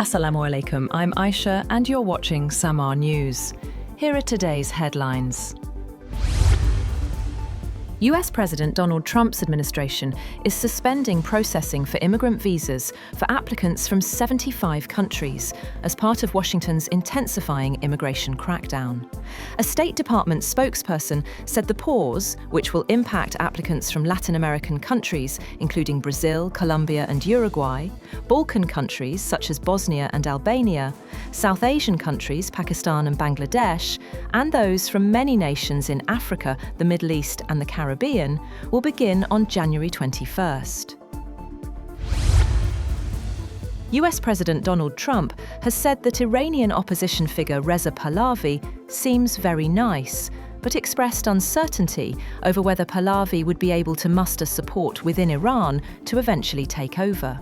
Assalamu alaikum, I'm Aisha and you're watching Samaa News. Here are today's headlines. US President Donald Trump's administration is suspending processing for immigrant visas for applicants from 75 countries as part of Washington's intensifying immigration crackdown. A State Department spokesperson said the pause, which will impact applicants from Latin American countries, including Brazil, Colombia and Uruguay, Balkan countries such as Bosnia and Albania, South Asian countries, Pakistan and Bangladesh, and those from many nations in Africa, the Middle East and the Caribbean, will begin on January 21st. US President Donald Trump has said that Iranian opposition figure Reza Pahlavi seems very nice, but expressed uncertainty over whether Pahlavi would be able to muster support within Iran to eventually take over.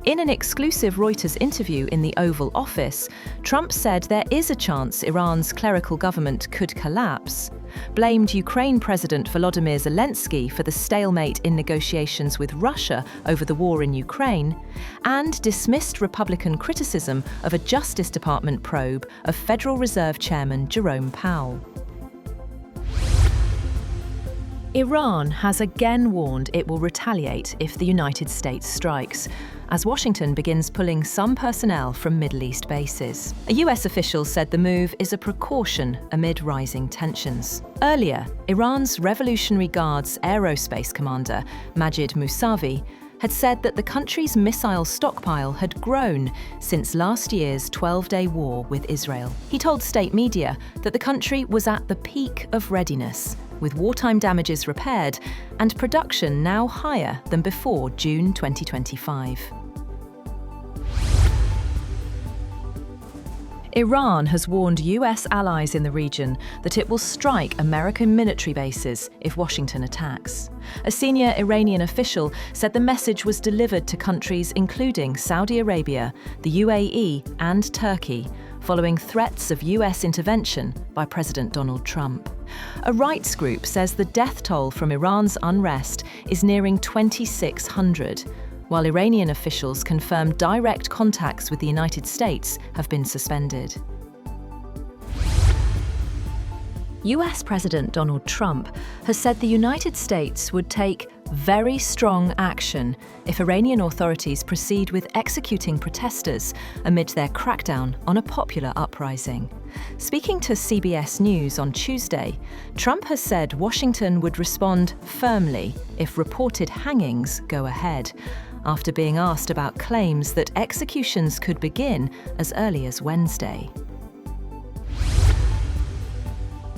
In an exclusive Reuters interview in the Oval Office, Trump said there is a chance Iran's clerical government could collapse, blamed Ukraine President Volodymyr Zelensky for the stalemate in negotiations with Russia over the war in Ukraine, and dismissed Republican criticism of a Justice Department probe of Federal Reserve Chairman Jerome Powell. Iran has again warned it will retaliate if the United States strikes, as Washington begins pulling some personnel from Middle East bases. A US official said the move is a precaution amid rising tensions. Earlier, Iran's Revolutionary Guard's aerospace commander, Majid Musavi, had said that the country's missile stockpile had grown since last year's 12-day war with Israel. He told state media that the country was at the peak of readiness, with wartime damages repaired and production now higher than before June 2025. Iran has warned US allies in the region that it will strike American military bases if Washington attacks. A senior Iranian official said the message was delivered to countries including Saudi Arabia, the UAE and Turkey, following threats of US intervention by President Donald Trump. A rights group says the death toll from Iran's unrest is nearing 2,600, while Iranian officials confirm direct contacts with the United States have been suspended. US President Donald Trump has said the United States would take very strong action if Iranian authorities proceed with executing protesters amid their crackdown on a popular uprising. Speaking to CBS News on Tuesday, Trump has said Washington would respond firmly if reported hangings go ahead, after being asked about claims that executions could begin as early as Wednesday.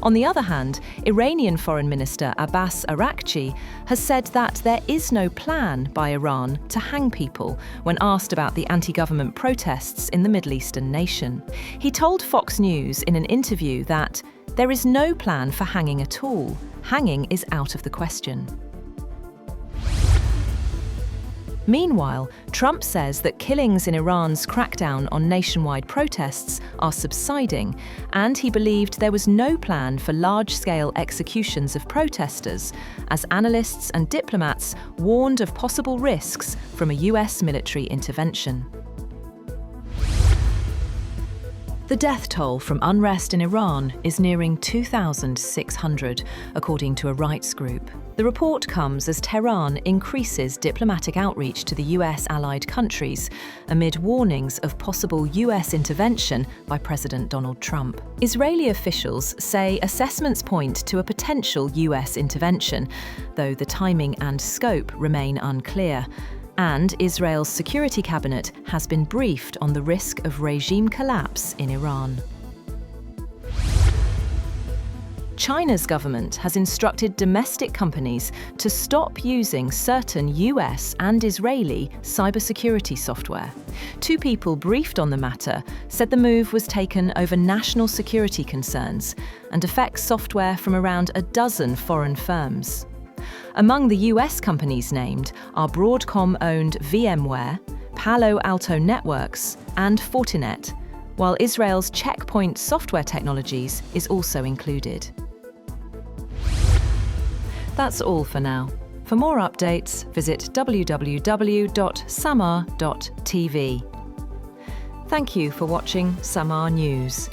On the other hand, Iranian Foreign Minister Abbas Araghchi has said that there is no plan by Iran to hang people when asked about the anti-government protests in the Middle Eastern nation. He told Fox News in an interview that there is no plan for hanging at all. Hanging is out of the question. Meanwhile, Trump says that killings in Iran's crackdown on nationwide protests are subsiding, and he believed there was no plan for large-scale executions of protesters, as analysts and diplomats warned of possible risks from a US military intervention. The death toll from unrest in Iran is nearing 2,600, according to a rights group. The report comes as Tehran increases diplomatic outreach to the US allied countries amid warnings of possible US intervention by President Donald Trump. Israeli officials say assessments point to a potential US intervention, though the timing and scope remain unclear. And Israel's security cabinet has been briefed on the risk of regime collapse in Iran. China's government has instructed domestic companies to stop using certain US and Israeli cybersecurity software. Two people briefed on the matter said the move was taken over national security concerns and affects software from around a dozen foreign firms. Among the US companies named are Broadcom-owned VMware, Palo Alto Networks, and Fortinet, while Israel's Checkpoint Software Technologies is also included. That's all for now. For more updates, visit www.samaa.tv. Thank you for watching Samaa News.